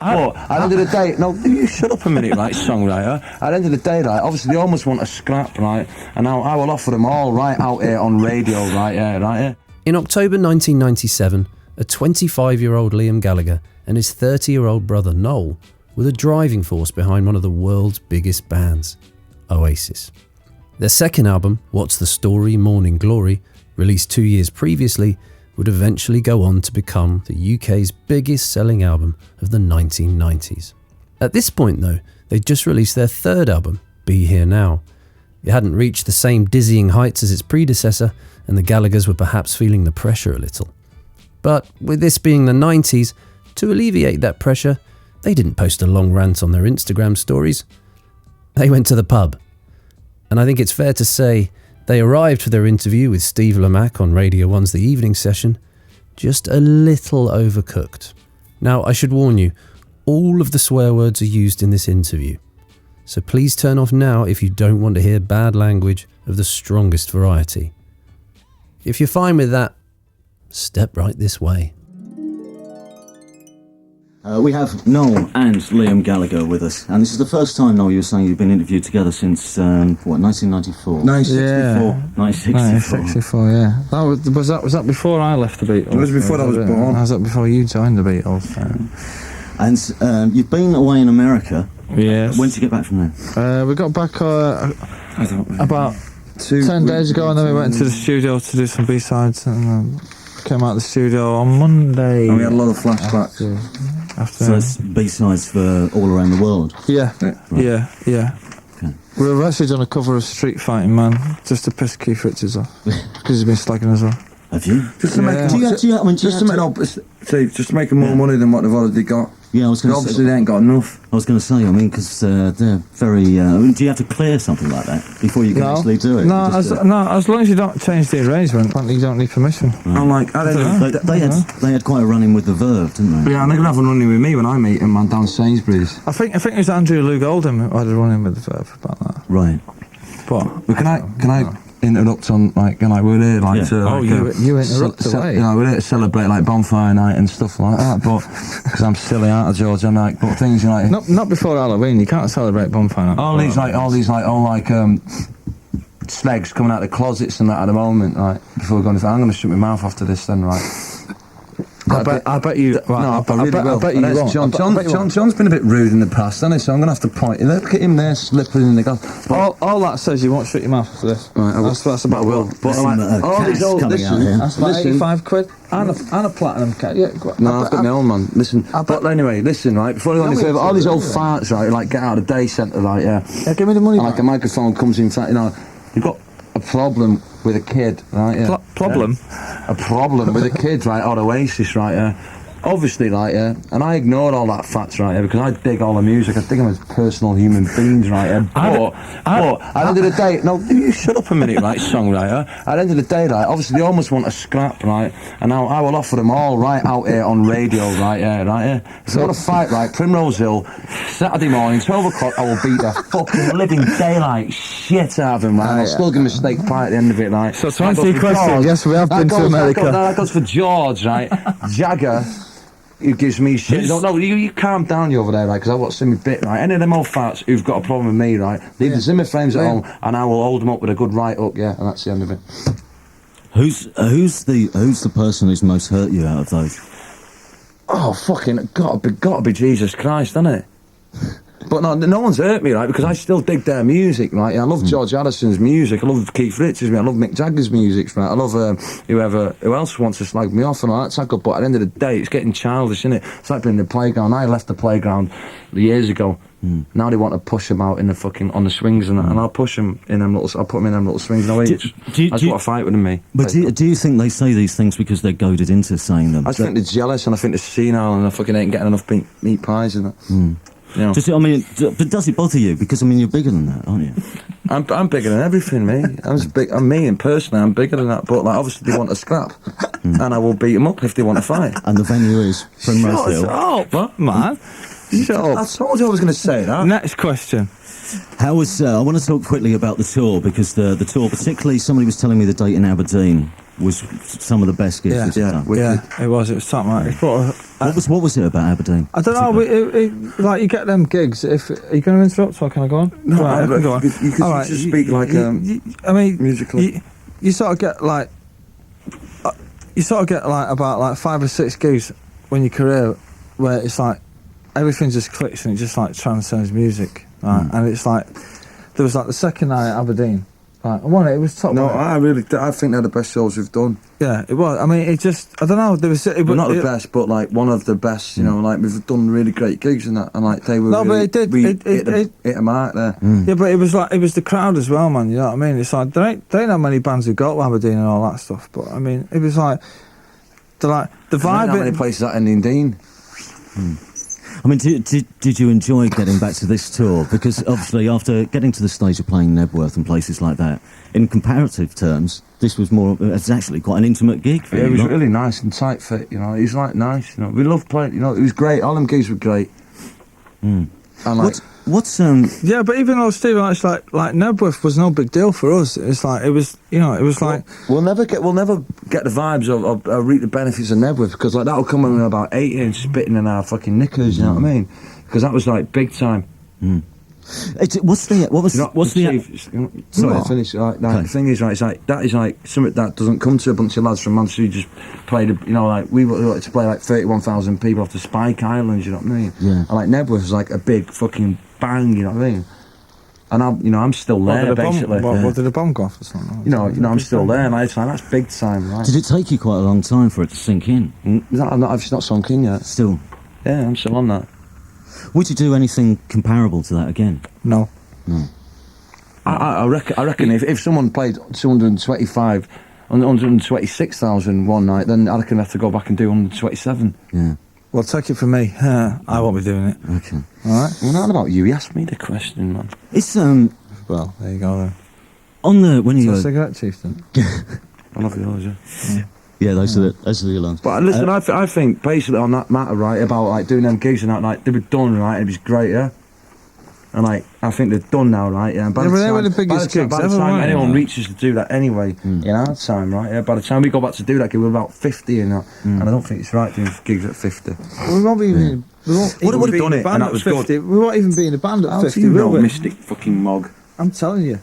But at the end of the day, no, you shut up a minute, right, songwriter. At the end of the day, right, obviously they almost want a scrap, right, and I will offer them all right out here on radio, right here. In October 1997, a 25-year-old Liam Gallagher and his 30-year-old brother Noel were the driving force behind one of the world's biggest bands, Oasis. Their second album, What's the Story, Morning Glory, released 2 years previously, would eventually go on to become the UK's biggest selling album of the 1990s. At this point though, they'd just released their third album, Be Here Now. It hadn't reached the same dizzying heights as its predecessor, and the Gallaghers were perhaps feeling the pressure a little. But with this being the 90s, to alleviate that pressure, they didn't post a long rant on their Instagram stories. They went to the pub. And I think it's fair to say they arrived for their interview with Steve Lamacq on Radio 1's The Evening Session just a little overcooked. Now, I should warn you, all of the swear words are used in this interview. So please turn off now if you don't want to hear bad language of the strongest variety. If you're fine with that, step right this way. We have Noel and Liam Gallagher with us, and this is the first time, Noel, you were saying you've been interviewed together since, 1994? 1964, yeah. Was that before I left the Beatles? It was before I was born. Was that before you joined the Beatles? And you've been away in America. Yes. When did you get back from there? We got back about 10 days ago, and then we went to the studio to do some B-sides, and came out of the studio on Monday. And we had a lot of flashbacks. So it's B-sides for all around the world? Yeah, right. yeah. Okay. We've actually done a cover of Street Fighting Man, just to piss Keith Richards off, because he's been slagging us off. Have you? Just to make more money than what they've already got. Yeah, I was going to say. Obviously, they ain't got enough. I was going to say, I mean, because they're very. do you have to clear something like that before you can actually do it? No, as long as you don't change the arrangement, you don't need permission. Right. I'm like, they had quite a run-in with the Verve, didn't they? Yeah, and they're gonna have a run-in with me when I meet him, man, down Sainsbury's. I think it was Andrew Lou Oldham who had a run-in with the Verve about that. Right. But can I interrupt on we're here you interrupt away. We're here to celebrate like bonfire night and stuff like that, but because I'm silly, aren't I, George? I'm like, but things like not before Halloween. You can't celebrate bonfire night. all these slags coming out of the closets and that at the moment, like before we go anything. I'm going to shut my mouth after this then, right? I bet you. I bet you won't. John's been a bit rude in the past, hasn't he? So I'm going to have to point. Look at him there, slipping in the glass. All that says you won't shut your mouth after this. Right, that's about will. But all these old that's about £85 and a platinum cat. Yeah, I've got my own, man. Listen, but anyway, listen, right. Before I go any further, all these old farts, right, like get out of the day centre, like yeah, give me the money. Like a microphone comes in, you've got a problem with a kid, right? Yeah. Problem? A problem with a kid, right? Or Oasis, right? Yeah. Obviously, like, yeah. And I ignored all that facts, right? Yeah, because I dig all the music. I dig them as personal human beings, right? Yeah. But at the end of the day, no, you shut up a minute, right, songwriter. At the end of the day, right, obviously they almost want a scrap, right? And I will offer them all right out here on radio, right? Yeah, right? Yeah. If they want to fight, right, Primrose Hill, Saturday morning, 12 o'clock, I will beat the fucking living daylight shit out of them, right? I'll still give them a steak pie at the end of it, right? So to answer your question, yes, we have been to America. That goes for George, right? Jagger, who gives me shit. No, you calm down, you over there, right? Because I watch Simmy bit, right? Any of them old farts who've got a problem with me, right? Leave the Zimmer frames at home, and I will hold them up with a good right hook, yeah, and that's the end of it. Who's the person who's most hurt you out of those? Oh, fucking gotta be Jesus Christ, hasn't it? But no one's hurt me, right? Because I still dig their music, right? I love George Harrison's music. I love Keith Richards' music. I love Mick Jagger's music, right? I love who else wants to slag me off and all that tackle. But at the end of the day, it's getting childish, isn't it? It's like being in the playground. I left the playground years ago. Now they want to push them out in the fucking on the swings and that, and I'll push them in them little. I'll put them in them little swings. No, I just want to fight with them, me. But do you think they say these things because they're goaded into saying them? I just think they're jealous, and I think they're senile, and I fucking ain't getting enough meat pies and that. You know. But does it bother you? Because you're bigger than that, aren't you? I'm bigger than everything, me. I'm me, and personally, I'm bigger than that. But like, obviously, they want a scrap, and I will beat them up if they want to fight. And the venue is Primrose Hill. Shut up, what, man? Shut up. I told you I was going to say that. Next question. I want to talk quickly about the tour, because the tour, particularly somebody was telling me the date in Aberdeen. was some of the best gigs Yeah. you've done. It was something like it brought What was it about Aberdeen? I don't know. Like you get them gigs. If are you going to interrupt, or can I go on? No, right, but go on. you could All right, just speak like I mean, musically. You sort of get like about like 5 or 6 gigs when your career where it's like everything just clicks and it just like transcends music, right? And it's like there was like the second night at Aberdeen. Right, it was top. No, I think they're the best shows we've done. Yeah, it was. I mean, it just, I don't know. There was, Well, not the best, but like one of the best. You know, like we've done really great gigs and that, and like they were. No, really, but it did. We It hit a mark there. Yeah, but it was the crowd as well, man. You know what I mean? It's like there ain't that many bands who got to Aberdeen and all that stuff. But I mean, it was like the vibe. There's not many places that ending Dean. I mean, did you enjoy getting back to this tour? Because obviously, after getting to the stage of playing Nebworth and places like that, in comparative terms, this was it's actually quite an intimate gig for you. It was really nice and tight fit. You know, it was like nice. You know, we loved playing. You know, it was great. All them gigs were great. And like, what's Yeah, but even though Steve, it's like Nebworth was no big deal for us. It's like it was like we'll never get the vibes of reap the benefits of Nebworth, because like that'll come when we're about 80 and spitting in our fucking knickers. You know what I mean? Because that was like big time. Sorry, Finish. Like, the thing is, right, it's like that is like something that doesn't come to a bunch of lads from Manchester who just played. You know, like we wanted to play like 31,000 people off the Spike Islands. You know what I mean? Yeah. And like Nebworth was like a big fucking bang. You know what I mean? And I'm still there basically. What did a bomb go off or something? You know, I'm still there, and it's like that's big time, right? Did it take you quite a long time for it to sink in? It's not sunk in yet. Still. Yeah, I'm still on that. Would you do anything comparable to that again? No. I reckon if someone played 126,000 one night, then I reckon I'd have to go back and do 127. Yeah. Well, take it from me. I won't be doing it. Okay. All right. Well, not about you. He asked me the question, man. It's Well, there you go then. on the when you So cigarette chieftain. I love yours, yeah. yeah, those are the alarms. But listen, I think basically on that matter, right, about like doing them gigs and that, like they were done, right. It was great, yeah. And like I think they're done now, right? Yeah. And by they were the biggest gigs by the ever, time weren't anyone they? reaches to do that anyway, in our time, right? Yeah. By the time we go back to do that gig, we're about 50 and that, and I don't think it's right doing gigs at 50. We won't be even. We won't Would have even be done in it, the and band that at was 50. good. We won't even be in the band at 50. You Will know, we? mystic fucking mog. I'm telling you.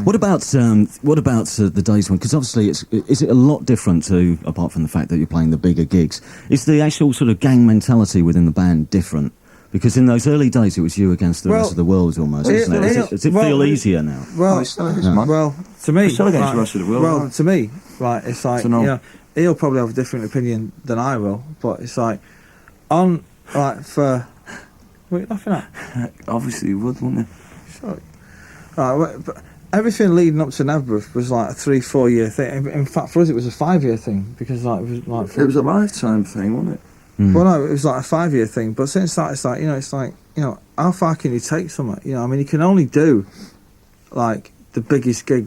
What about the days when? Because obviously, is it a lot different to, apart from the fact that you're playing the bigger gigs? Is the actual sort of gang mentality within the band different? Because in those early days, it was you against the rest of the world almost, isn't it? Does it feel easier now? Well, It's still against man. well, to me, It's still against the rest of the world, Well, right? to me, right, it's like So no. you know, he'll probably have a different opinion than I will, but it's like on like for. What are you laughing at? Obviously, you would, wouldn't you? Sorry. Right, but everything leading up to Nebworth was like a 3-4 year thing. In fact, for us, it was a 5-year thing because like it was like. It was a lifetime thing, wasn't it? Well, no, it was like a 5-year thing. But since that, it's like how far can you take something? You know, I mean, you can only do like the biggest gig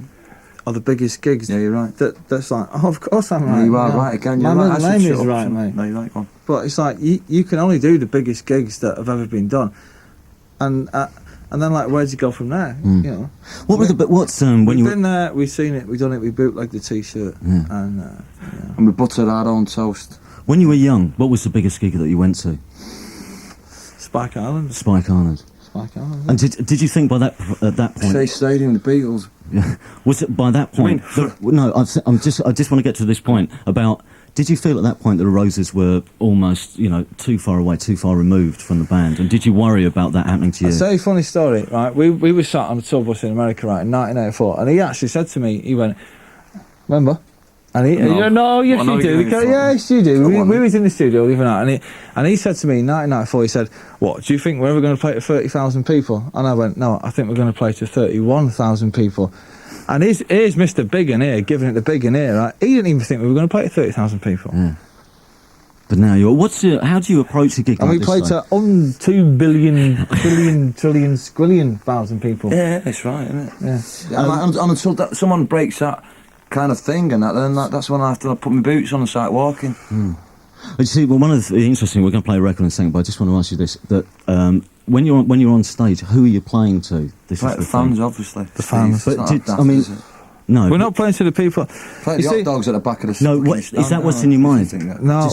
or the biggest gigs. Yeah, you're right. That's like, oh, of course I'm right. No, you are right again. You're My right. middle I should name shut is up. right, mate. No, you're right, go on. But it's like you can only do the biggest gigs that have ever been done, and then like where do you go from there? You know, When we've you been there, we've seen it, we've done it, we bootlegged the T-shirt, and And we buttered our own toast. when you were young, what was the biggest gig that you went to? Spike Island. Spike Island. And did you think by at that point? Shea Stadium, the Beatles. Was it by that point? No, I just want to get to this point about. Did you feel at that point that the Roses were almost, too far away, too far removed from the band? And did you worry about that happening to you? I'll tell you a funny story, right? We were sat on a tour bus in America, right, in 1984, and he actually said to me, he went, remember? And he, No. yes, Well, I know you do. you're going to Yes, you do. Go We on, was in the studio the other night, and he said to me in 1994, he said, what, do you think we're ever going to play to 30,000 people? And I went, no, I think we're going to play to 31,000 people. And here's Mr. Big in here, giving it the big in here, right? He didn't even think we were going to play to 30,000 people. Yeah. But now how do you approch a gig And like we this? played to 2 billion, trillion, squillion thousand people. Yeah, that's right, isn't it? Yeah. And until someone breaks that kind of thing and then that's when I have to put my boots on and start walking. You see, well, one of the interesting. We're going to play a record in a second, but I just want to ask you this: that when you're on stage, who are you playing to? This Like is the fans, obviously. The fans. But No, we're not playing to the people. Playing You the see- hot dogs at the back of the No, fucking what, stand, is that what's no, in your I mind? think that. No,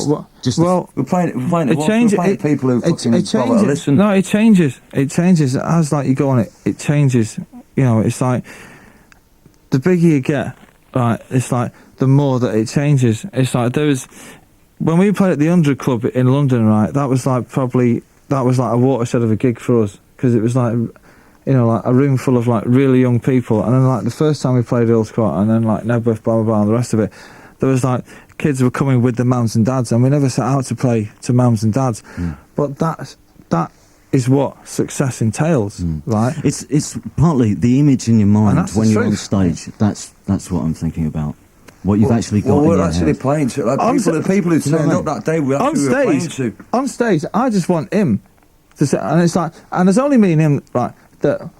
well, We're playing it we're changes. playing people who fucking bother to listen. No, it changes. It changes as like you go on it. It changes. You know, it's like the bigger you get, right? It's like the more that it changes. It's like there was when we played at the 100 Club in London, right? That was like a watershed of a gig for us because it was like, you know, like a room full of like really young people, and then like the first time we played Earl Squat, and then like Nebworth, blah blah blah, and the rest of it, there was like kids were coming with their mums and dads, and we never set out to play to mums and dads, but that is what success entails, right? It's partly the image in your And mind that's when the you're on truth. stage. That's what I'm thinking about. What you've actually got Well, in we're your actually head. playing to like On the people who you know turned what I up that day. We on actually were playing stage, to. on stage, I just want him to say, and it's like, and there's only me and him, like that.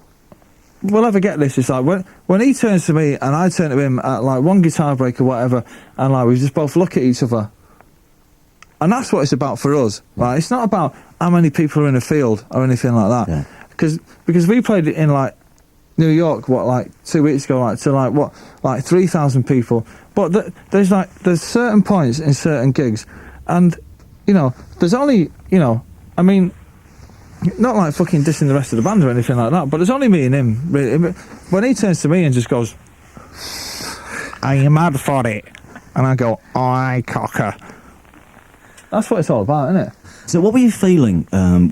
We'll ever get this. It's like when he turns to me and I turn to him at like one guitar break or whatever, and like we just both look at each other, and that's what it's about for us, right? It's not about how many people are in a field or anything like that, because we played it in like New York, like 2 weeks ago, like to like 3,000 people. But there's certain points in certain gigs, and you know, there's only, you know, I mean, not like fucking dissing the rest of the band or anything like that, but there's only me and him, really. When he turns to me and just goes, "Are you mad for it?" and I go, "Aye, cocker." That's what it's all about, isn't it? So what were you feeling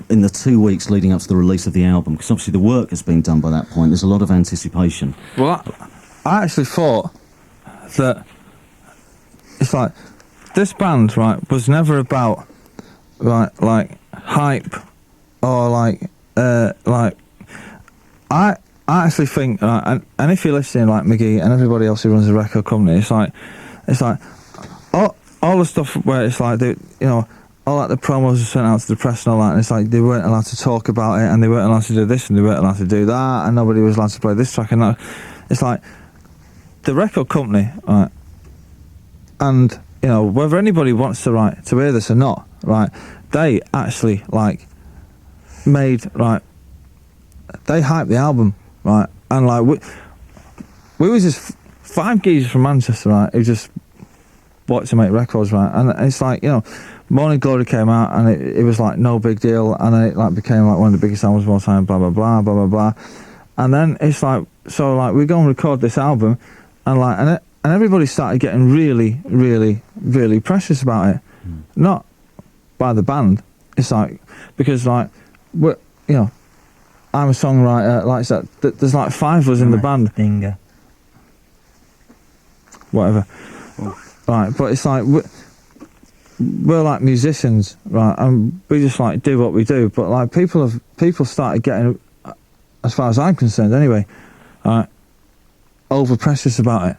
in the 2 weeks leading up to the release of the album? Because obviously the work has been done by that point. There's a lot of anticipation. Well, I actually thought that it's like this band, right, was never about like hype or like I actually think, and if you're listening, like McGee and everybody else who runs a record company, it's like all the stuff where it's like you know, all like the promos are sent out to the press and all that, and it's like they weren't allowed to talk about it, and they weren't allowed to do this, and they weren't allowed to do that, and nobody was allowed to play this track and that. It's like the record company, right, and you know, whether anybody wants to hear this or not, right, they actually like made they hyped the album, right, and like we was just 5 geezers from Manchester, right, who just wanted to make records, right, and it's like, you know, Morning Glory came out and it was like no big deal, and then it like became like one of the biggest albums of all time, blah blah blah blah blah blah, and then it's like, so like we go and record this album, and like and everybody started getting really really really precious about it, not by the band, it's like because like we're, you know, I'm a songwriter, like I said, there's like 5 of us in the band, Dinger. whatever, right, but it's like we're like musicians, right, and we just like do what we do, but like people started getting, as far as I'm concerned anyway, over precious about it,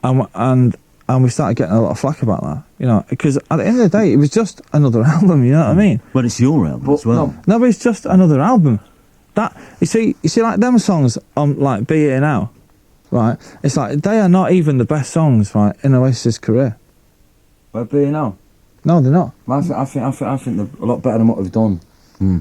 and we started getting a lot of flack about that, you know, because at the end of the day it was just another album, you know what I mean? But it's your album as well. No, but it's just another album. That you see like them songs on like Be Here Now, right? It's like they are not even the best songs, right, in Oasis' career. Where be you now? No, they're not. I think they're a lot better than what we've done.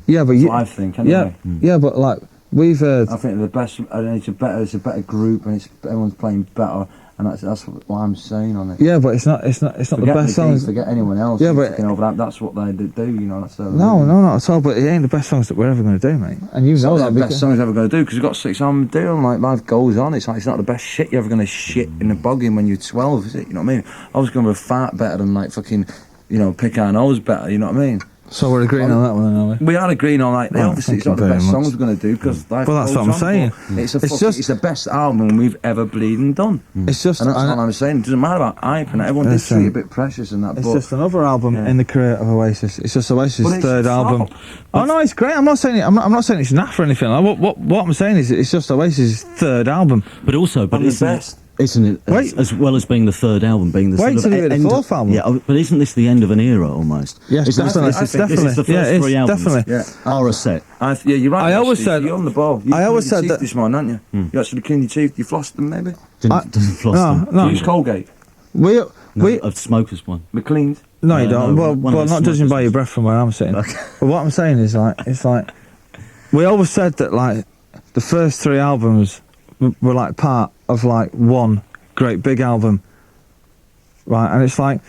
Yeah, but That's what I think. Anyway. yeah, but like we've heard. I think they're the best, and it's a better group, and everyone's playing better, and that's what I'm saying on it. Yeah, but it's not the best songs. Forget anyone else. Yeah, but over that. That's what they do. You know. That's no, not at all. But it ain't the best songs that we're ever going to do, mate. And you know that. The best songs ever going to do, because we've got 6 albums to do, and like life goes on. It's like it's not the best shit you're ever going to shit in the boggin when you're 12, is it? You know what I mean? I was going to fart better than like fucking, you know, pick our nose better. You know what I mean? So we're agreeing on that one, then, are we? We are agreeing on like Right, obviously it's thank not you the very best much. songs we're going to do, because Well, that's what I'm saying. It's It's the best album we've ever bleeding done. It's just And that's all I'm saying. It doesn't matter about hype and that. Everyone did treat it a bit precious and that. It's but just another album in the career of Oasis. It's just Oasis' But it's 3rd album. Oh no, it's great. I'm not saying it's naff or anything. Like, what I'm saying is it's just Oasis' 3rd album. But also, but the isn't best. Isn't it, Wait. as well as being the 3rd album, being the Wait sort till you of hear the end 4th album. Yeah, but isn't this the end of an era almost? Yes, Isn't definitely. This, It's this is the first definitely. Yeah, it's 3 albums definitely. are a set. Yeah, you're right. I always Steve. said- You're on the ball. I always said teeth that- this morning, aren't you? You actually cleaned your teeth. You flossed them, maybe. Didn't floss them. No, You use Colgate. we No, a smoker's one. McLean's. no, you don't. no, Well, one of the not judging by smokers. your breath from where I'm sitting. But what I'm saying is it's like we always said that like the first 3 albums were like part of like one great big album, right? And it's like,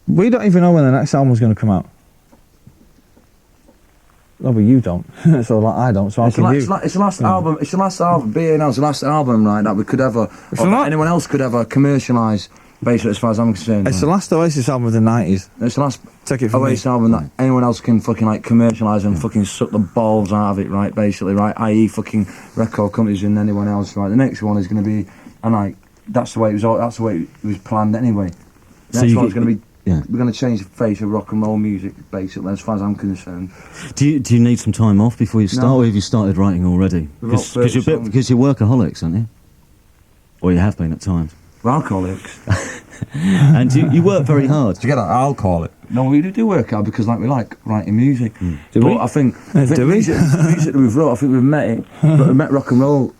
we don't even know when the next album's going to come out. No, but you don't. So like I don't. So how can you? It's the last album. It's the last album. B&L's the last album, right? That we could ever, or anyone else could ever commercialise. Basically, as far as I'm concerned, It's the last Oasis album of the 90s. it's the last Take it from Oasis me. album that anyone else can fucking like commercialise and fucking suck the balls out of it, right? Basically, right? I.e., fucking record companies and anyone else, right? The next one is going to be, and like that's the way it was. That's the way it was planned anyway. The next one's going to be. Yeah. We're going to change the face of rock and roll music, basically, as far as I'm concerned. Do you need some time off before you start, or have you started writing already? Because you're workaholics, aren't you? Or you have been at times. We're alcoholics. And you work very hard. To get that alcoholic. No, we do work out because like we like writing music. Do but we? I think Do we? music that we've wrote, I think we've met it. But we met rock and roll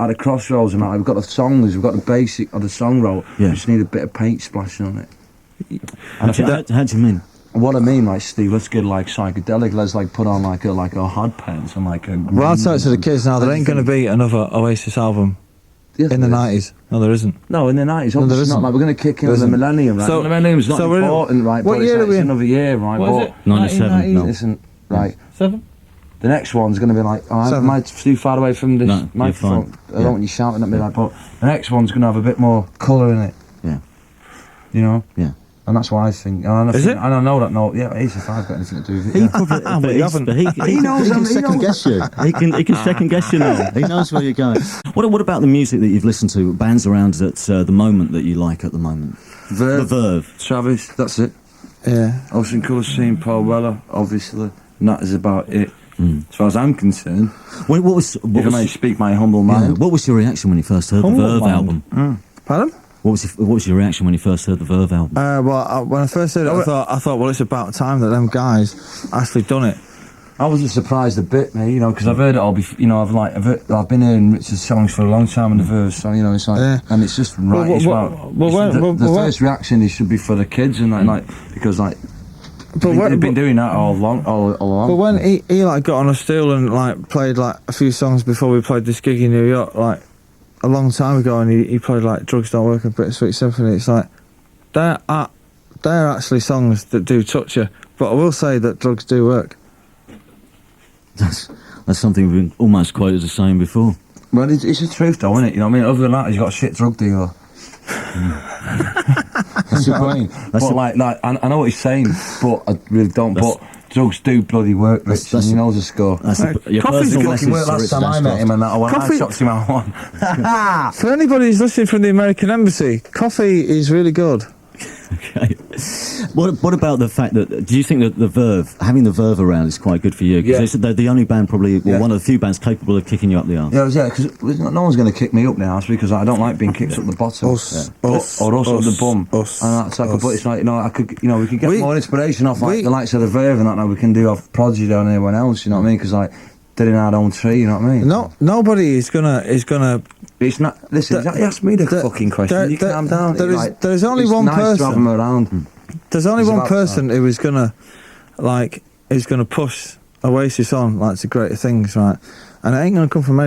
at a crossroads and that. We've got the songs, we've got the basic of the song wrote. Yeah. We just need a bit of paint splashing on it. How do you mean? What I mean, like Steve, let's get like psychedelic. Let's like put on like a hard pants and like a. Well, I'll tell it to the kids now. There ain't going to be another Oasis album in the 90s. No, there isn't. No, in the 90s. No, there Obviously isn't. not. Like we're going to kick in There the isn't. millennium, right? So- the millennium's not so we're in- important, right? what but year it's, are we it's in? another year, right? What is but it? 97, 1990s? no. Listen, right. 7? The next one's going to be like, oh, Seven. am I too far away from this No, you're microphone? fine. I don't want you shouting at me like, but the next one's going to have a bit more colour in it. Yeah. You know? Yeah. And that's what I think. And I Is think, it? And I know that, no, yeah, it is if I've got anything to do with it. He Yeah. probably, but you haven't. he knows, can he second knows. guess you. He can second guess you now. He knows where you're going. What about the music that you've listened to? Bands around at the moment that you like at the moment? Verve, The Verve. Travis, that's it. Yeah. Austin Colour Scene, Paul Weller, obviously. And that is about it. As far as I'm concerned. What was If I may speak my humble yeah, mind. what was your reaction when you first heard Humble the Verve mind. album? Pardon? What was your reaction when you first heard the Verve album? When I first heard it, I thought, well, it's about time that them guys actually done it. I wasn't surprised a bit, mate, you know, because I've heard it all before, you know, I've been hearing Richard's songs for a long time in the Verve, so, you know, it's like, Yeah. and it's just right, it's the first reaction it should be for the kids, and like, because, like, they've been doing that all along. But when he like got on a stool and like played like a few songs before we played this gig in New York, like a long time ago, and he played like Drugs Don't Work and Bittersweet Symphony, it's like they're actually songs that do touch you. But I will say that drugs do work. That's something we've been almost quoted as saying before. Well, it's the truth, though, isn't it? You know what I mean? Other than that, he's got a shit drug dealer. That's your brain. But like, I know what he's saying, but I really don't. But drugs do bloody work, Rich. That's- He knows the score. That's your Coffee's personal Fucking message work to last Rich time I met him, and that when I Coffee- shocked him out one. For anybody who's listening from the American Embassy, coffee is really good. Okay. What about the fact that, do you think that the Verve, having the Verve around is quite good for you? Because they're the only band probably, well, one of the few bands capable of kicking you up the arse. Yeah, because no one's going to kick me up now, because I don't like being kicked up the bottom. Us, or us, up the bum. us, and that's like, us. but it's like, you know, we could get We- more inspiration off like we- the likes of the Verve and that now we can do off Prodigy and anyone else, you know what I mean? Because like, did in our own tree, you know what I mean? No, nobody is gonna. It's not. Listen, he asked me the fucking question. You calm down. There's only one nice to have person. him around. There's only It's one about person who is gonna push Oasis on like to greater things, right? And it ain't gonna come from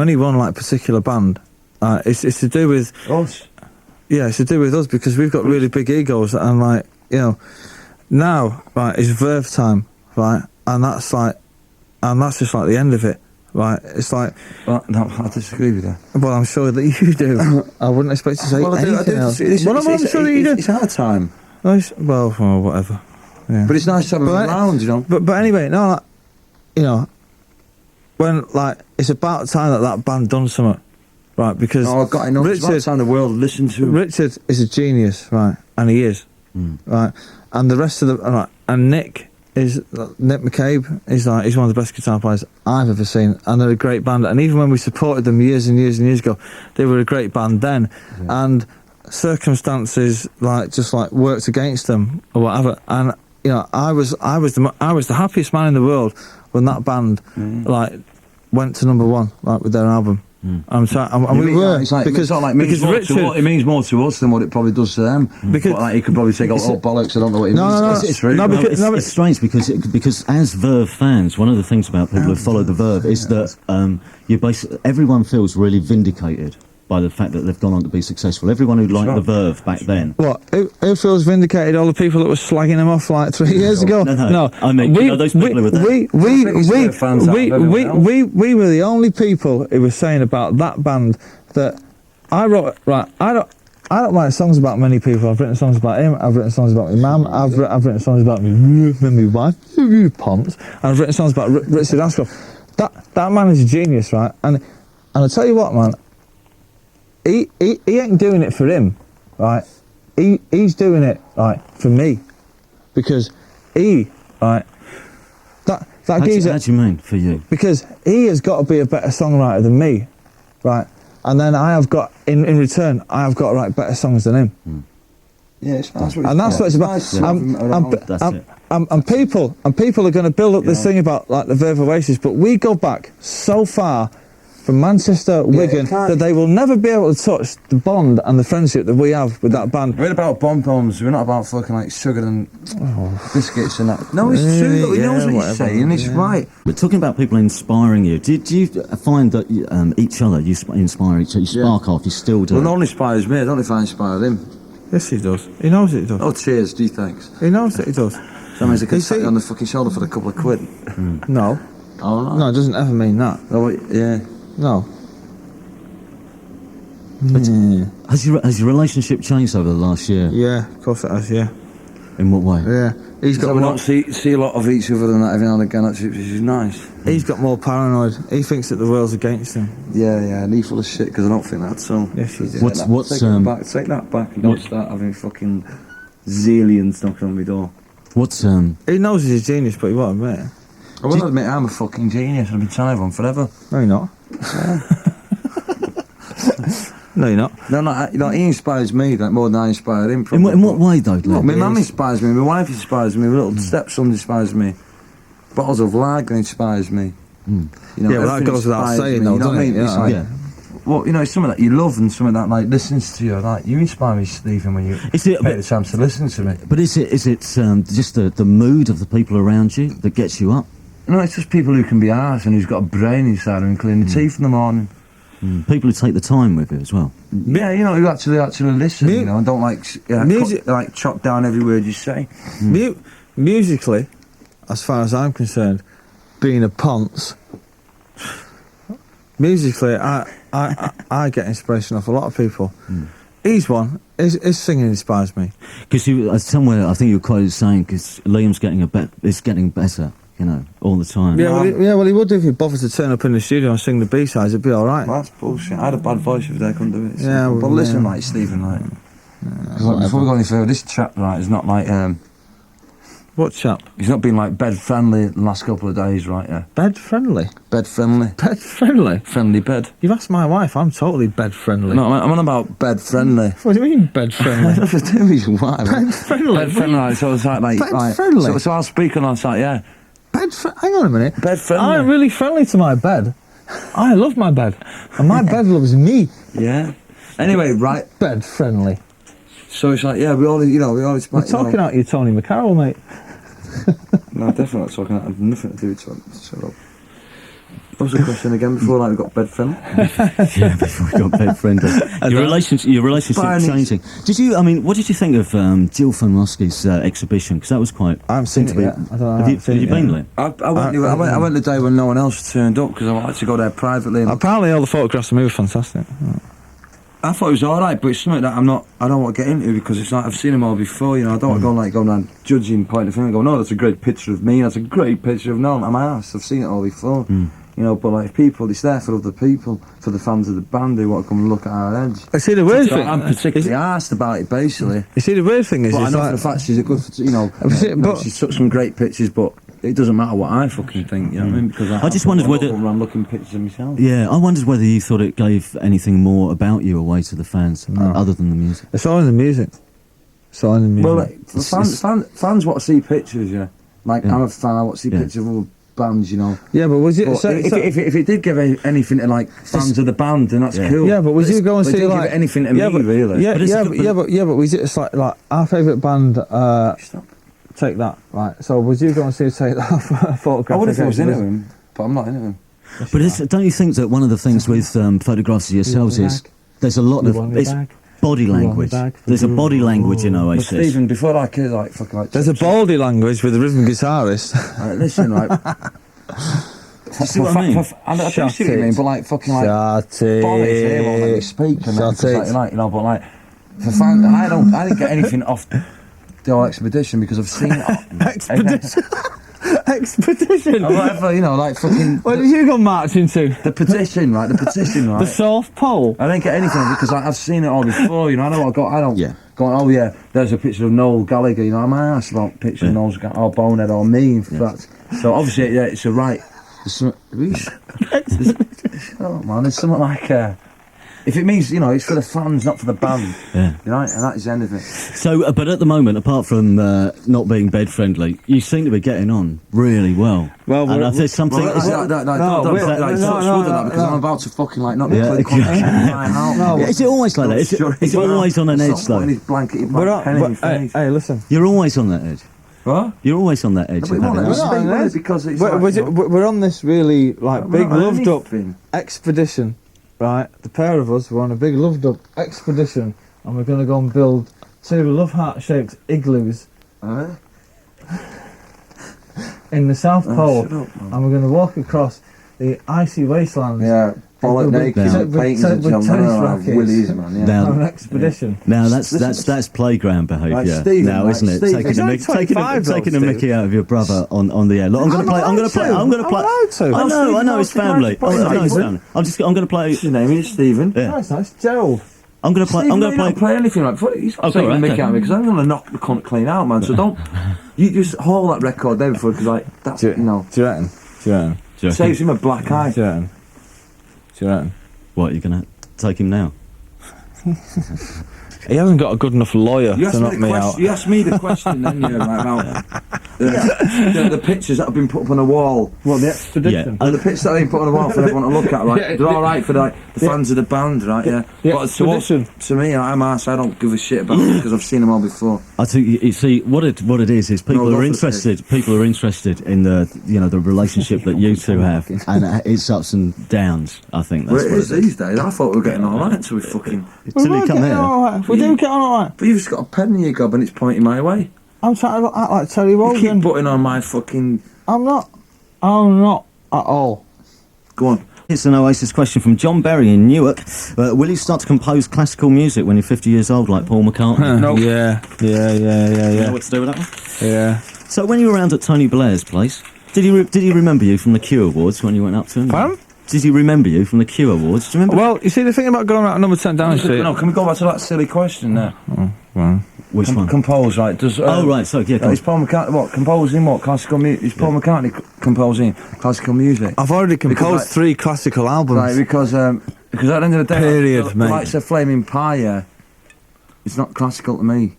any one like particular band. It's to do with Us. it's to do with us because we've got really big egos and like now right it's Verve time, right? And that's just like the end of it, right? It's like, Well, no, I disagree with you. well, I'm sure that you do. I wouldn't expect to say anything else. Well, I'm sure that you do. It's our time. Well, whatever. Yeah. But it's nice to have him But- around, you know. But anyway, no, like, when like it's about time that band done something, right? Because No, I've got enough. It's about time the world listened to him. Richard is a genius, right? And he is, right? And the rest of and Nick McCabe is like he's one of the best guitar players I've ever seen, and they're a great band. And even when we supported them years and years and years ago, they were a great band then. Yeah. And circumstances just worked against them or whatever. And I was the happiest man in the world when that band went to #1 with their album. I'm sorry, and we were it's like, because it's not like because Richard, it means more to us than what it probably does to them. Because but, like, he could probably take bollocks. I don't know what he means. It's true. It's strange because as Verve fans, one of the things about people who follow the Verve is that everyone feels really vindicated by the fact that they've gone on to be successful? Everyone who liked the Verve back then. What? Who feels vindicated? All the people that were slagging them off like 3 years ago? No. I mean, those people who were there. We were the only people who were saying about that band that I wrote. Right, I don't write songs about many people. I've written songs about him. I've written songs about my mum. I've written songs about my wife, Ponce. And I've written songs about Richard Ashcroft. That man is a genius, right? And I tell you what, man. He ain't doing it for him, right? He's doing it, right, for me, because that geezer. How do you mean for you? Because he has got to be a better songwriter than me, right? And then I have got, in return, I have got to write better songs than him. Yeah, that's what it's about. And people are going to build up this thing about like the Verve Oasis, but we go back so far from Manchester, Wigan, that they will never be able to touch the bond and the friendship that we have with that band. We're about bomb-bombs, we're not about fucking like sugar and biscuits and that. No, it's true, he knows what he's saying, it's right. We're talking about people inspiring you. Do you find that each other, you inspire each other, you spark off, you still do? Well, no one inspires me, I don't know if I inspire him. Yes, he does. He knows it, he does. Oh, cheers, gee, thanks. He knows that he does. That means I can sit you on the fucking shoulder for a couple of quid. No. Oh, no. No, it doesn't ever mean that. Oh, yeah. No. Has your relationship changed over the last year? Yeah, of course it has, yeah. In what way? Yeah. We don't see a lot of each other than that every now and again, which is nice. He's got more paranoid. He thinks that the world's against him. Yeah, and he's full of shit, because I don't think that, so... Yes, he did. What's Take that back and don't start having fucking zillions knocking on my door. What's He knows he's a genius, but he won't admit it. I will admit I'm a fucking genius, I've been telling everyone forever. No, you're not. No, you're not. No, he inspires me like more than I inspire him. Probably. in what way though? Glenn? My mum inspires me, my wife inspires me, my little stepson inspires me, bottles of lager inspires me. You know, yeah, well, that goes without saying, though, doesn't it? It's like, well, you know, it's something that you love and something that like listens to you. Like you inspire me, Stephen, when you take the chance to listen to me. But is it just the mood of the people around you that gets you up? No, it's just people who can be arsed and who's got a brain inside them and clean the teeth in the morning. People who take the time with it as well. Yeah, you know, who actually listen, you know, and don't like chop down every word you say. Musically, as far as I'm concerned, being a Ponce, musically, I get inspiration off a lot of people. He's one. His singing inspires me. Because somewhere, I think you were quoted saying, because Liam's getting better. You know, all the time. Yeah, well, he would if he bothered to turn up in the studio and sing the B-sides. It'd be all right. Well, that's bullshit. I had a bad voice if I couldn't do it. Yeah, but listen, like Stephen, like before we go any further, this chap, right, is not like what chap? He's not been like bed friendly the last couple of days, right? Yeah. Bed friendly. Bed friendly. Bed friendly. Friendly bed. You've asked my wife. I'm totally bed friendly. No, I'm on about bed friendly. What do you mean bed friendly? Nothing to do with your wife. Bed friendly. Bed friendly. Like, so it's like bed friendly. So I'll speak on that. Yeah. Hang on a minute. Bed friendly. I'm really friendly to my bed. I love my bed. And my bed loves me. Yeah. Anyway, right. Bed friendly. So it's like, yeah, we always. You're talking out your Tony McCarroll, mate. No, definitely not talking out. I've nothing to do with it. Shut up. What was the question again before we got bed friendly? Yeah, before we got bed friendly. Your relationship changing. What did you think of Jill Van Roski's exhibition? Because that was quite... I haven't seen it yet. I don't know. Have you been there? I went the day when no one else turned up because I wanted to go there privately. Apparently all the photographs of me were fantastic. I thought it was alright, but it's something that I don't want to get into because it's like I've seen them all before, you know. I don't want to go around judging, point of finger and go, no, that's a great picture of me, that's a great picture of no, I'm arsed, I've seen it all before. You know, but like it's there for other people, for the fans of the band who want to come and look at our edge. I see the weird thing. I'm particularly arsed about it, basically. You see the weird thing is, but I know for the fact she's a good, she took some great pictures, but it doesn't matter what I fucking think, you know what I mean? Because I just wondered whether I'm looking pictures of myself. Yeah, I wondered whether you thought it gave anything more about you away to the fans other than the music. It's all in the music. It's all in the music. Well, like, fans want to see pictures, yeah. Like I'm a fan, I want to see pictures of all bands, you know. Yeah, but was it? If it did give anything to like fans of the band, then that's cool. Yeah, but was you going to see like anything to me, really? Yeah, but was it like our favourite band? Take that, right? So was you going to take that photograph? I would if I was into him, but I'm not into him. But don't you think that one of the things with photographs of yourselves is there's a lot of it's body language. There's a body language in But Oasis. Stephen, before I could like fucking like... There's a baldy language with a rhythm guitarist. Right, listen, right... You see what I mean? I do see what you mean, but like fucking like... Bollocks, here won't let me speak and that, like, you know, but like... For fans, I didn't get anything off the whole expedition because I've seen... Expedition? Expedition? Or whatever, you know, like fucking... Where did you go marching to? The petition, right, The South Pole? I didn't get anything of it because I've seen it all before, you know, I know what I got, I don't... Yeah. Going, oh yeah, there's a picture of Noel Gallagher, you know, I'm asked about a picture of Noel's or Bonehead or me, in fact. So obviously, yeah, it's a right... oh man, there's something like... if it means, you know, it's for the fans, not for the band, Yeah. you know, and that is the end of it. So, but at the moment, apart from not being bed friendly, you seem to be getting on really well. Well, and there's something. Because I'm about to fucking like knock the click on Yeah, is it always like that? Is it always on an edge though? Hey, listen. You're always on that edge. What? You're always on that edge. Because it's We're on this really like big loved up anything. expedition, right? The pair of us were on a big loved up expedition, and we're going to go and build 2 love heart shaped igloos in the South Pole, and we're going to walk across the icy wastelands. Yeah, bollock naked, paintings and willies, man. Yeah. On an expedition. Now that's playground behaviour. Right, Stephen, now, right, isn't it? Stephen. Taking a mickey out of your brother on the air. Look, I'm going to play. I'm going to play. I'm going to play. I'm allowed to. I know. It's family. I know it's family. I'm going to play. What's your name? Is Stephen? Yeah. Nice, nice. Gerald. I'm going to play. I'm going to play anything like. He's not taking the mickey out of me because I'm going to knock the cunt clean out, man. So don't. You just hold that record there before because like that's Do you reckon? Saves him a black eye. Do you reckon? What, you're going to take him now? He hasn't got a good enough lawyer You to knock me out. You asked me the question then, yeah, right, about the pictures that have been put up on a wall. What, the expedition? The pictures that have been put on a wall for everyone to look at, right? They're all right for the fans of the band, right? Yeah. The expedition. To me, I'm arse. I don't give a shit about it because I've seen them all before. I think you see what it is people are interested. People are interested in the the relationship that you two have, and its ups and downs. I think that's what it is these days. I thought we were getting all right until we fucking. Until you come here. We do get on all right. But you've just got a pen in your gob and it's pointing my way. I'm trying to act like Terry Wogan. You keep butting on my fucking. I'm not at all. Go on. It's an Oasis question from John Berry in Newark. Will you start to compose classical music when you're 50 years old, like Paul McCartney? No. Yeah. You know what to do with that one? Yeah. So when you were around at Tony Blair's place, did he remember you from the Q Awards when you went up to him? Pardon? Did he remember you from the Q Awards? Do you remember? Well, you see, the thing about going out number 10 Downing Street... No, can we go back to that silly question there? Which one? Compose, right? Does, right, so, yeah. Is Paul McCartney, composing what? Classical music? Is Paul McCartney composing classical music? I've already composed 3 classical albums. Right, because at the end of the day... Period, mate. Like a flaming pie, yeah, it's not classical to me.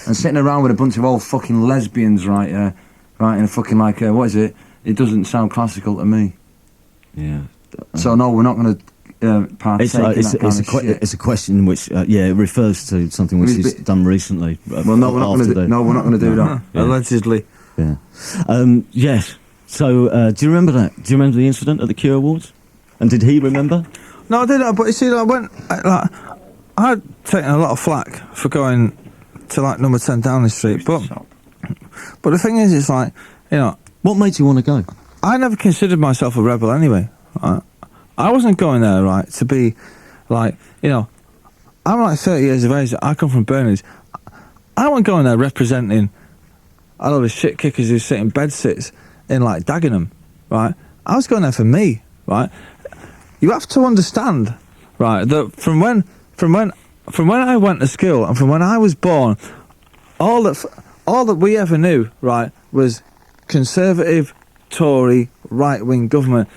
And sitting around with a bunch of old fucking lesbians, right, in a fucking like, what is it? It doesn't sound classical to me. Yeah. So no, we're not going to partake in that kind of shit. It's a question which, it refers to something which he's done recently. Well, no, we're not going to do that. Yeah. Allegedly. Yeah. Yes. So, do you remember that? Do you remember the incident at the Q Awards? And did he remember? No, I didn't. But you see, I had taken a lot of flack for going to like number 10 Downing Street, but the thing is, it's like, what made you want to go? I never considered myself a rebel anyway. Right? I wasn't going there, right, to be like, I'm like 30 years of age. I come from Burnage. I wasn't going there representing a lot of shit kickers who sit in bed sits in like Dagenham, right? I was going there for me, right? You have to understand, right, that from when I went to school and from when I was born, all that we ever knew, right, was conservative, Tory, right-wing government.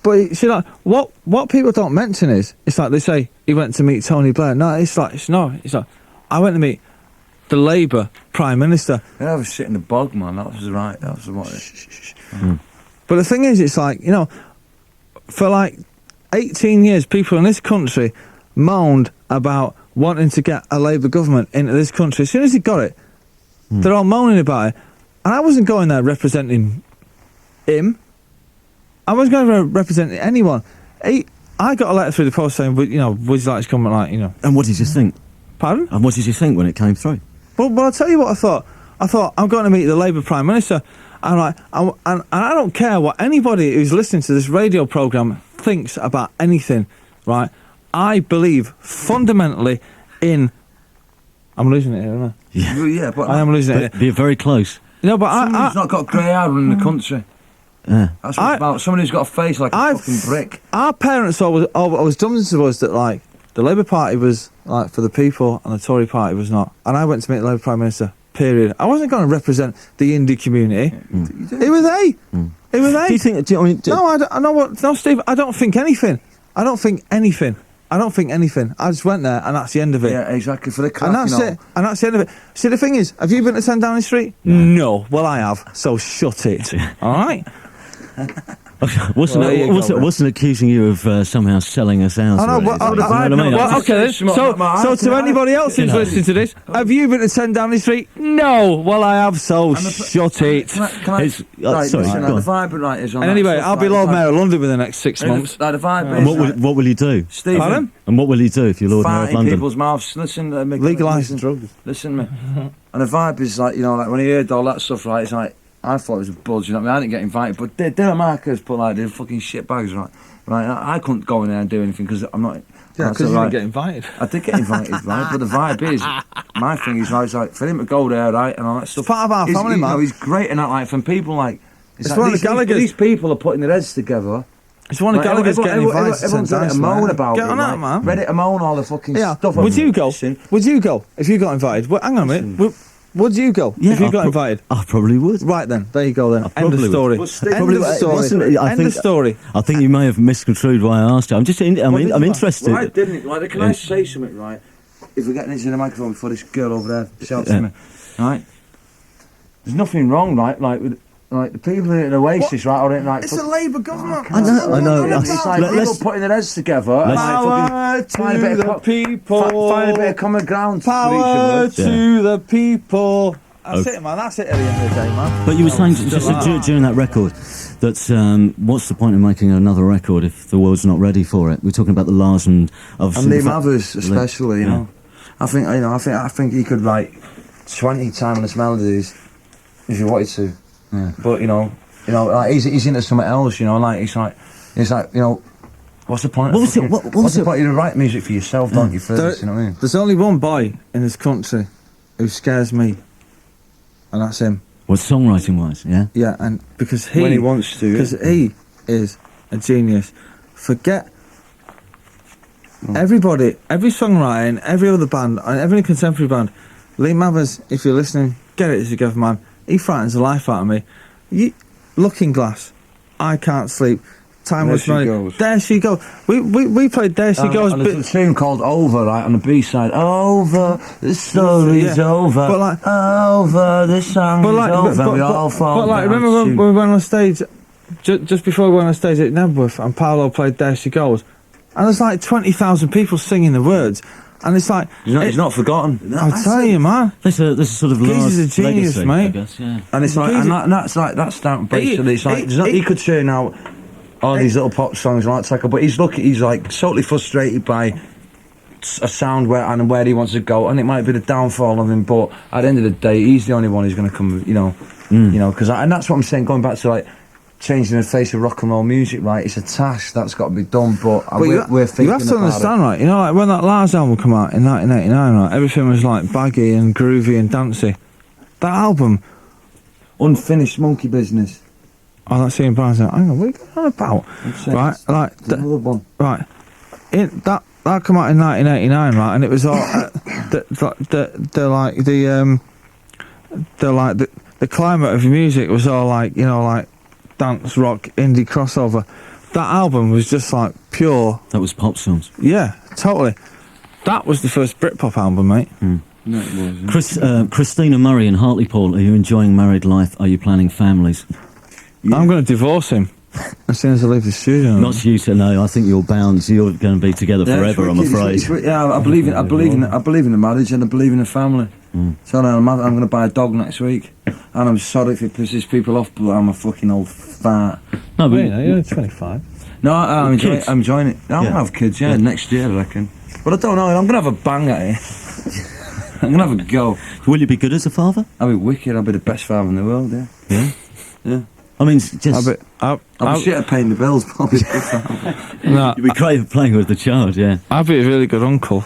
But you see, like, what people don't mention is, it's like they say he went to meet Tony Blair. No, it's like I went to meet the Labour Prime Minister. Yeah, I was sitting in the bog, man. That was right. That was what. But the thing is, it's like, for like 18 years, people in this country moaned about wanting to get a Labour government into this country. As soon as he got it, they're all moaning about it. And I wasn't going there representing him. I wasn't going to represent anyone. I I got a letter through the post saying, would you like to come and, like, you know... And what did you think? Pardon? And what did you think when it came through? Well, I'll tell you what I thought. I thought, I'm going to meet the Labour Prime Minister. And, like, and I don't care what anybody who's listening to this radio programme thinks about anything, right? I believe fundamentally in... I'm losing it here, aren't I? Yeah, but I am losing it here. You're very close. No, but somebody's not got grey hair in the country. Yeah. That's what it's about. Somebody who's got a face like a fucking brick. Our parents always dumbed to us that, like, the Labour Party was, like, for the people and the Tory Party was not. And I went to meet the Labour Prime Minister, period. I wasn't going to represent the indie community. It was A. It was A. Do you think... No, Steve, I don't think anything. I don't think anything. I just went there, and that's the end of it. Yeah, exactly, for the crack, and that's it. And that's the end of it. See, the thing is, have you been to 10 Downing Street? No. Well, I have. So shut it. All right. Wasn't accusing you of somehow selling us out? I know, but okay then. So to anybody else who's listening to this, have you been to 10 Downing Street? No. Well, I have. So shut it. Sorry, the vibe right is on. And anyway, I'll be Lord Mayor of London within the next 6 months. The vibe and what will you do, Stephen? Pardon? And what will you do if you're Lord Mayor of London? People's mouths. Listen, legalise drugs. Listen, me. And the vibe is like, you know, like when he heard all that stuff, right? It's like, I thought it was a buzz, you know what I mean? I didn't get invited, but Lamacq has put like the fucking shit bags, right? I couldn't go in there and do anything because I'm not. Yeah, because you didn't get invited. I did get invited, right? But the vibe is, my thing is, right, it's like for him to go there, right, and all that stuff. It's part of our family, man. You know, he's great in that, like, from people like. It's like one of the Gallagher's. These people are putting their heads together. It's one of Gallagher's getting invited. Everyone's ready to moan about it. Get on that, man. Ready to moan all the fucking stuff. Would you go? Would you go if you got invited? Well, hang on a minute. Would you go if you got invited? I probably would. Right then, there you go then. End of story. End of story. I think you may have misconstrued why I asked you. I'm interested. Right, didn't it? Like, can I say something, right? If we're getting into the microphone before this girl over there shouts at me, right? There's nothing wrong, right? Like with the people in Oasis, right? Or in, like, it's a Labour government. I know. It's like people putting their heads together. Power to the people. Find a bit of common ground. Power to the people. That's it, man. That's it at the end of the day, man. But you were saying just during that record that what's the point of making another record if the world's not ready for it? We're talking about the Lars and Liam Mathers especially. You know, I think he could write 20 timeless melodies if he wanted to. Yeah. But you know, like he's into something else. You know, like he's like, you know, what's the point? What's the point? You write music for yourself, don't you? First, you know what I mean? There's only one boy in this country who scares me, and that's him. What, songwriting wise? Yeah, and because when he wants to, because he is a genius. Forget everybody, every songwriter, every other band, and every contemporary band. Liam Mathers, if you're listening, get it together, man. He frightens the life out of me. Looking Glass, I Can't Sleep, Timeless Money. There She Goes. We played There She Goes. And there's a tune called Over, right, on the B-side. Over, the story's over. But like, over, the song is over. We all fall But like, remember when we went on stage, just before we went on stage at Nebworth, and Paolo played There She Goes, and there's like 20,000 people singing the words. And it's like he's not forgotten. I'll tell you, man. There's a sort of He's a genius, legacy, mate. I guess, yeah. And it's like, that's down basically. It's like he could turn out all these little pop songs like that, but he's like totally frustrated by a sound where he wants to go, and it might be the downfall of him. But at the end of the day, he's the only one who's going to come. You know, and that's what I'm saying. Going back to like changing the face of rock and roll music, right? It's a task that's got to be done, but we're thinking. You have to understand, right? You know, like when that Lars album came out in 1989, right? Everything was like baggy and groovy and dancey. That album, Unfinished Monkey Business. Oh, that's Ian Brown's. Hang on, what are you on about? Right, like another one. Right, that came out in 1989, right? And it was all the climate of music was all like, you know, like dance, rock, indie crossover. That album was just like pure. That was pop songs. Yeah, totally. That was the first Britpop album, mate. No, it wasn't. Christina Murray and Hartlepool, are you enjoying married life? Are you planning families? Yeah. I'm going to divorce him as soon as I leave the studio. Not you to know. I think you're bound. You're going to be together forever. I'm afraid. I believe in the marriage and I believe in the family. So I'm going to buy a dog next week, and I'm sorry if it pisses people off, but I'm a fucking old fart. No, but you're 25. No, I'm enjoying, Kids? I'm enjoying it. I'll have kids, next year, I reckon. But I don't know, I'm going to have a bang at it. I'm going to have a go. Will you be good as a father? I'll be wicked, I'll be the best father in the world, yeah. Yeah. Yeah. I mean, just I'll be shit at paying the bills, probably. No, you'll be great at playing with the child. Yeah. I'll be a really good uncle.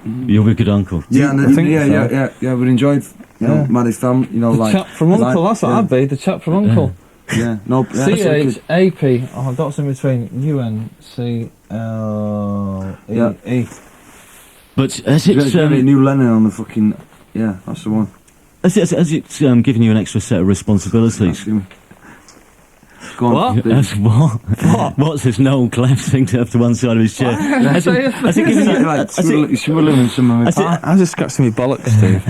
You'll be a good uncle. Yeah, and I think yeah, we enjoyed, married family, The like... chap from Uncle, that's what I'd be, the chap from Uncle. Yeah, no, C-H-A-P, oh, that's in between U-N-C-L-E-E. But has It's a new Lennon on the fucking... Yeah, that's the one. has it given you an extra set of responsibilities? Go on. What? What? What's this Noel collapsing to one side of his chair? Has it given you Like, swirling in some of my part. I just scratched my bollocks, Steve.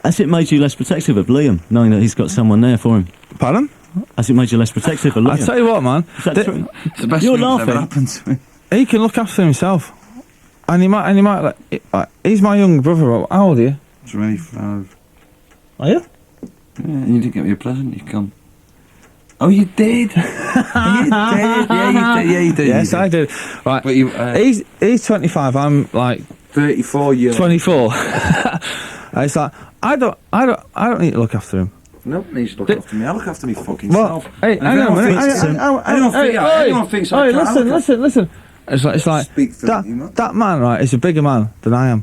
has it made you less protective of Liam, knowing that he's got someone there for him? Pardon? Has it made you less protective of Liam? I tell you what, man, Is that true? It's the best You're thing that's ever laughing. happened to me. he can look after himself. And he might he's my younger brother. How old are you? 25. Are you? Yeah, and you didn't get me a present, you come. Oh, you did? You did? Yeah, you did. Yes, I did. Right, But you, he's 25. I'm like 34 years. 24. And it's like I don't need to look after him. Nobody needs to look after me. I look after me fucking Well, self. hey, And hang if on a minute. anyone thinks I can't, I look Listen. It's like Speak for you, man. that man, right, is a bigger man than I am.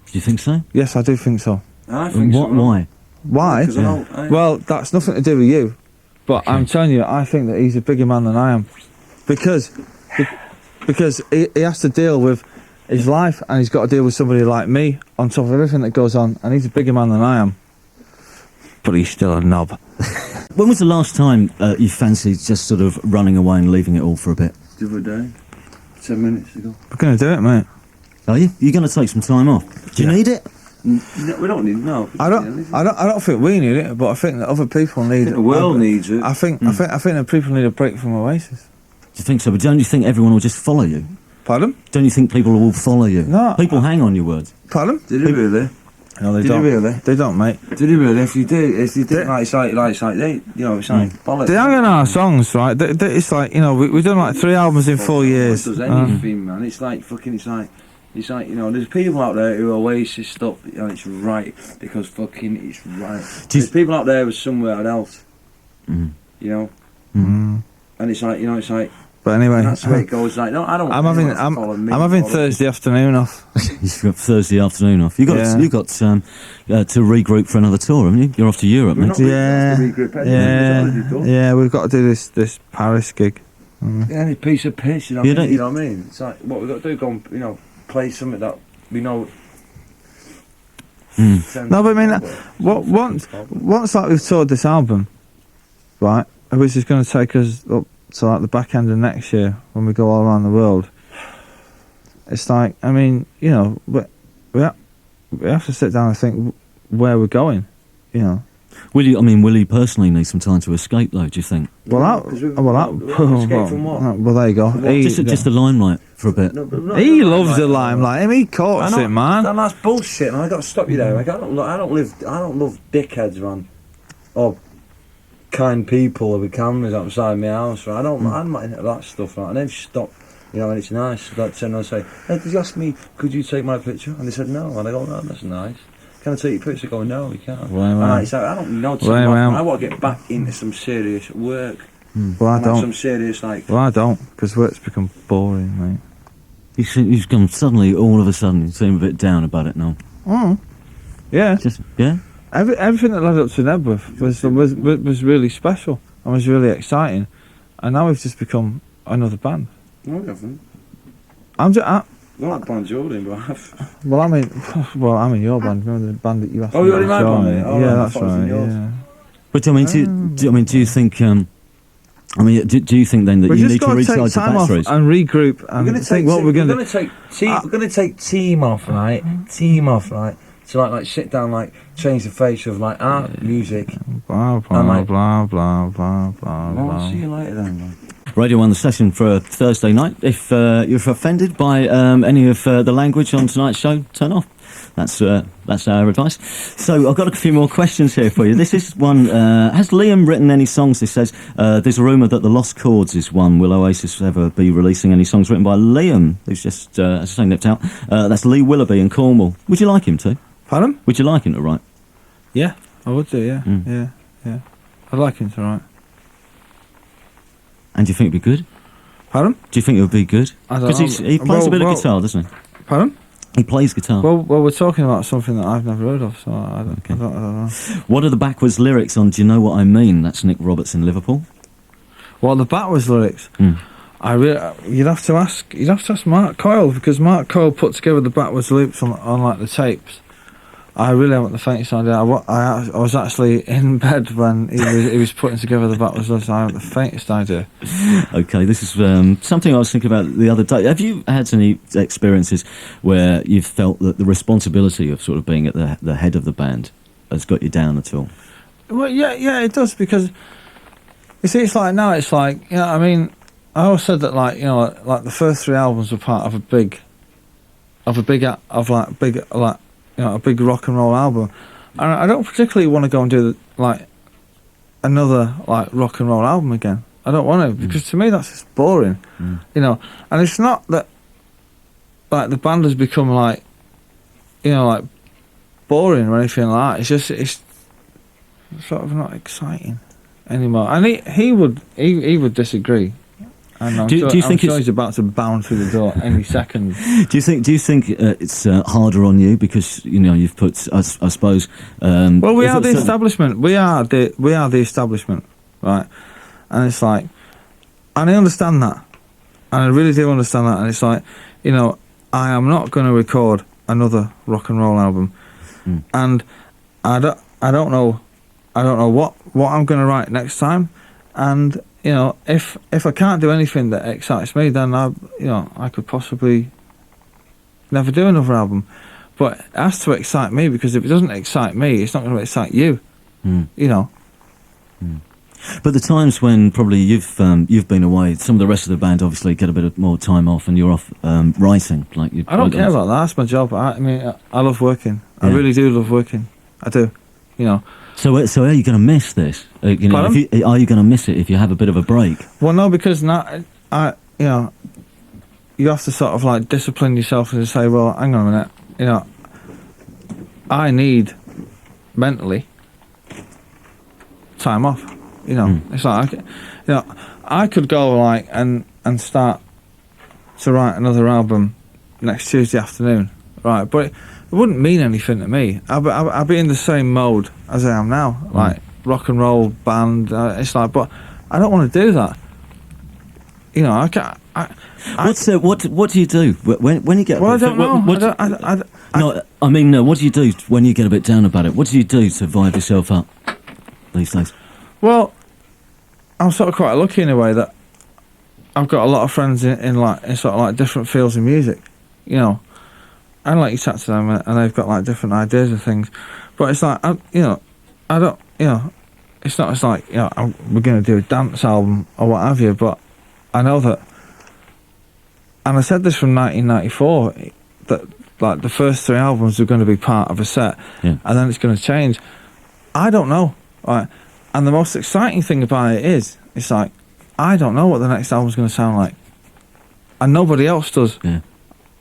Do you think so? Yes, I do think so. I think so. Why? Why? Because I don't- Well, that's nothing to do with you. But I'm telling you, I think that he's a bigger man than I am. Because he has to deal with his life and he's got to deal with somebody like me on top of everything that goes on. And he's a bigger man than I am. But he's still a knob. When was the last time you fancied just sort of running away and leaving it all for a bit? The other day, 10 minutes ago. We're going to do it, mate. Are you? You're going to take some time off? Do you need it? No, we don't need, no. I don't think we need it, but I think that other people need it. The world needs it. I think that people need a break from Oasis. Do you think so? But don't you think everyone will just follow you? Pardon? Don't you think people will follow you? No. People hang on your words. Pardon? Did he really? No, they Did don't. he really? They don't, mate. Did he really? If you did, like, it's like they, you know, it's like bollocks. They hang on our songs, right? It's like, you know, we've done like 3 albums in 4 years. Does anything, man? It's like fucking. It's like, you know, there's people out there who Oasis stuff. You know, it's right because fucking it's right. There's people out there with somewhere else. Mm. You know. Mm. And it's like, you know, it's like. But anyway, That's the way it goes. Like, no, I don't. I'm having Thursday afternoon off. You've got Thursday afternoon off. You've got to regroup for another tour, haven't you? You're off to Europe, mate. Yeah, we've got to do this Paris gig. Any piece of piss, you know, You what I don't- mean? You know what I mean? It's like what we've got to do. Go and, you know, play something that we know. No, but I mean, once like we've toured this album, right, which is going to take us up to like the back end of next year when we go all around the world. It's like, I mean, you know, we have to sit down and think where we're going, you know. Will you personally need some time to escape, though, do you think? Well, escape from what? well, there you go. Just the limelight for a bit. He loves the limelight. He courts it, man. And that's bullshit. And I got to stop you there. Like, I don't love dickheads, man, or kind people with cameras outside my house. Right? I'm not into that stuff. Right? And they've stopped. You know, and it's nice. Like, turn and say, "Hey, did you ask me? Could you take my picture?" And they said no. And I go, "No, that's nice. Can I take your picture?" Go, "No, you can't." Well, It's like, I don't know. I want to get back into some serious work. Well, I don't. Some serious like. Well, I don't, because work's become boring, mate. You've gone suddenly, all of a sudden, you seem a bit down about it now. Yeah. Yeah? Everything that led up to Nebworth was really special and was really exciting, and now we've just become another band. No, we haven't. I'm just. Not like Bon Jordan, but I have. Well, I'm in your band. Remember the band that you asked Oh, me you're in to my join? band, mate? Oh, Yeah, I that's thought it was in right. yours. Yeah. But, do you think... do you think then that We you just need to got to recharge take the time off batteries? and regroup and think what we're going to. We're going to take team off, right? Team off, right? So like sit down, like change the face of like art, music. Blah blah And, like- blah blah blah blah Well, blah. see you later then, man. Radio 1, the session for a Thursday night. If you're offended by any of the language on tonight's show, turn off. That's our advice. So I've got a few more questions here for you. This is one. Has Liam written any songs? This says there's a rumour that The Lost Chords is one. Will Oasis ever be releasing any songs written by Liam, who's just, as I say, nipped out? That's Lee Willoughby in Cornwall. Would you like him to? Pardon? Would you like him to write? Yeah, I would do, yeah. Yeah. I'd like him to write. And do you think it'd be good? Pardon? Do you think it would be good? I don't know. Because he plays a bit of guitar, doesn't he? Pardon? He plays guitar. Well, we're talking about something that I've never heard of, so I don't know. What are the backwards lyrics on Do You Know What I Mean? That's Nick Roberts in Liverpool. Well, the backwards lyrics. You'd have to ask Mark Coyle, because Mark Coyle put together the backwards loops on like the tapes. I really haven't the faintest idea. I was actually in bed when he was putting together the backwards loops. I haven't the faintest idea. Okay, this is something I was thinking about the other day. Have you had any experiences where you've felt that the responsibility of sort of being at the head of the band has got you down at all? Well, yeah, it does, because you see, it's like now, it's like, you know, I mean, I always said that, like, you know, like the first 3 albums were part of a big rock and roll album, and I don't particularly want to go and do another like rock and roll album again. I don't want to, because to me that's just boring, you know. And it's not that like the band has become like, you know, like boring or anything like that. It's just it's sort of not exciting anymore. And he would disagree. And I'm sure he's about to bound through the door any second. Do you think it's harder on you because, you know, you've put I suppose? Well, we are the establishment. We are the establishment, right? And it's like, and I understand that, and I really do understand that. And it's like, you know, I am not going to record another rock and roll album, and I don't know what I'm going to write next time, and. You know, if I can't do anything that excites me, then I could possibly never do another album. But it has to excite me, because if it doesn't excite me, it's not going to excite you. You know. But the times when probably you've been away, some of the rest of the band obviously get a bit more time off, and you're off writing. Like I don't care about that. That's my job. I mean, I love working. Yeah. I really do love working. I do. You know. So are you going to miss this? You know, are you going to miss it if you have a bit of a break? Well, no, because you know, you have to sort of like discipline yourself and say, well, hang on a minute, you know, I need mentally time off. You know, it's like, you know, I could go like and start to write another album next Tuesday afternoon, right? But it wouldn't mean anything to me. I'll be in the same mode as I am now, like rock and roll band. It's like, but I don't want to do that. You know, I can't. What do you do when you get? Well, I don't know. What do you do when you get a bit down about it? What do you do to vibe yourself up these days? Well, I'm sort of quite lucky in a way that I've got a lot of friends in sort of like different fields of music. You know. I like to chat to them, and they've got like different ideas of things, but it's like I don't, you know, it's not as like, you know, we're going to do a dance album or what have you. But I know that, and I said this from 1994, that like the first 3 albums are going to be part of a set, and then it's going to change. I don't know, right? And the most exciting thing about it is, it's like I don't know what the next album's going to sound like, and nobody else does, and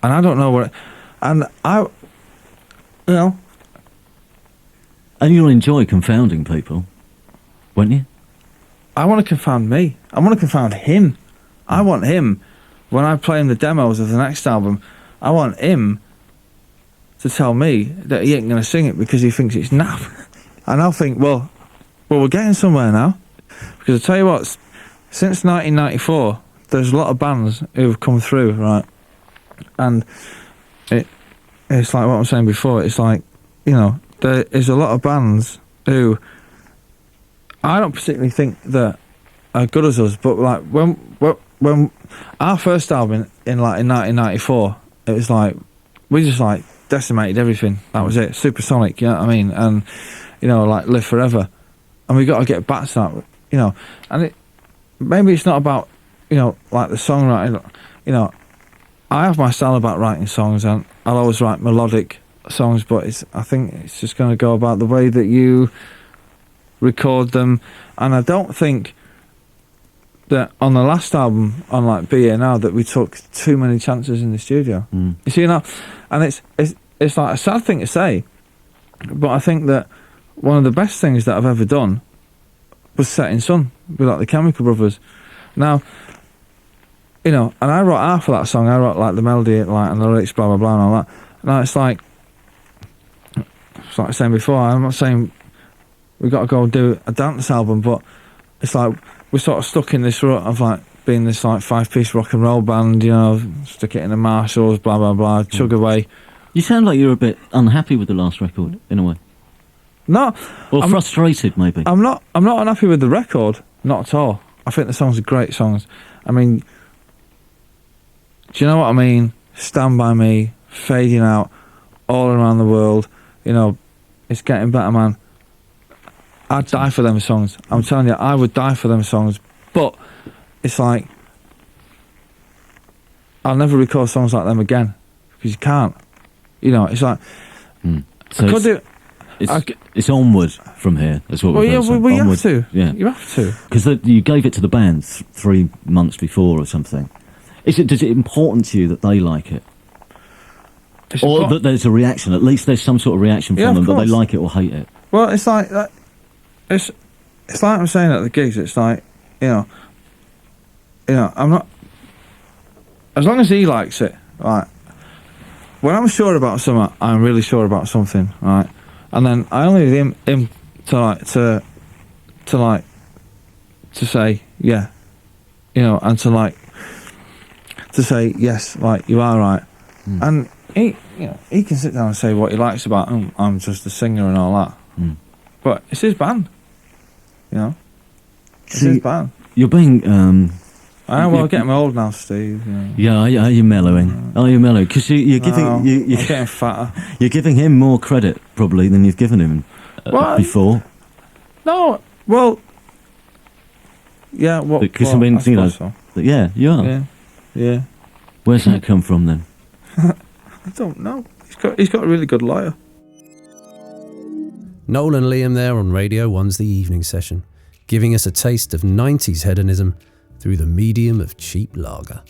I don't know what. And you know. And you'll enjoy confounding people, won't you? I want to confound me. I want to confound him. I want him, when I play him the demos of the next album, I want him to tell me that he ain't going to sing it because he thinks it's naff. And I'll think, well, we're getting somewhere now. Because I tell you what, since 1994, there's a lot of bands who've come through, right? And it's like what I'm saying before, it's like, you know, there is a lot of bands who I don't particularly think that are good as us, but like when our first album in 1994, it was like we just like decimated everything. That was it. Supersonic, you know what I mean? And you know, like Live Forever. And we got to get back to that, you know. And maybe it's not about like the songwriting, I have my style about writing songs, and I'll always write melodic songs, but I think it's just going to go about the way that you record them. And I don't think that on the last album, on like Be Here Now, that we took too many chances in the studio. You see, and it's like a sad thing to say, but I think that one of the best things that I've ever done was Setting Sun with like the Chemical Brothers. Now, and I wrote half of that song. I wrote like the melody, like, and the lyrics, blah blah blah, and all that. Now it's like I was saying before, I'm not saying we've got to go do a dance album, but it's like we're sort of stuck in this rut of like being this like 5-piece rock and roll band, stick it in the Marshalls, blah blah blah, chug away. You sound like you're a bit unhappy with the last record, in a way. No, or frustrated, maybe. I'm not unhappy with the record, not at all. I think the songs are great songs. I mean, do you know what I mean? Stand By Me, Fading Out, All Around the World. It's getting better, man. I'd die for them songs. I'm telling you, I would die for them songs. But it's like, I'll never record songs like them again, because you can't. It's like, so I could do. It's onward from here. That's what we're saying. Well, you have to. Yeah, you have to. Because you gave it to the band 3 months before or something. Is it important to you that they like it? Or that there's a reaction? At least there's some sort of reaction from them, that they like it or hate it. Well, it's like that. It's like I'm saying at the gigs. It's like, I'm not. As long as he likes it, right. When I'm sure about something, I'm really sure about something, right. And then I only need him to say yeah, and to say yes, like, you are right. And he can sit down and say what he likes about him. I'm just a singer and all that. But it's his band, It's his band. You're being I'm getting old now, Steve. Yeah, are you mellowing? Are you mellowing? Because you're giving I'm getting fatter. You're giving him more credit probably than you've given him before. No, well, yeah. What? Because I mean, so. Yeah, you are. Yeah. Where's that come from then? I don't know. He's got a really good lawyer. Noel and Liam there on Radio 1's The Evening Session, giving us a taste of 90s hedonism through the medium of cheap lager.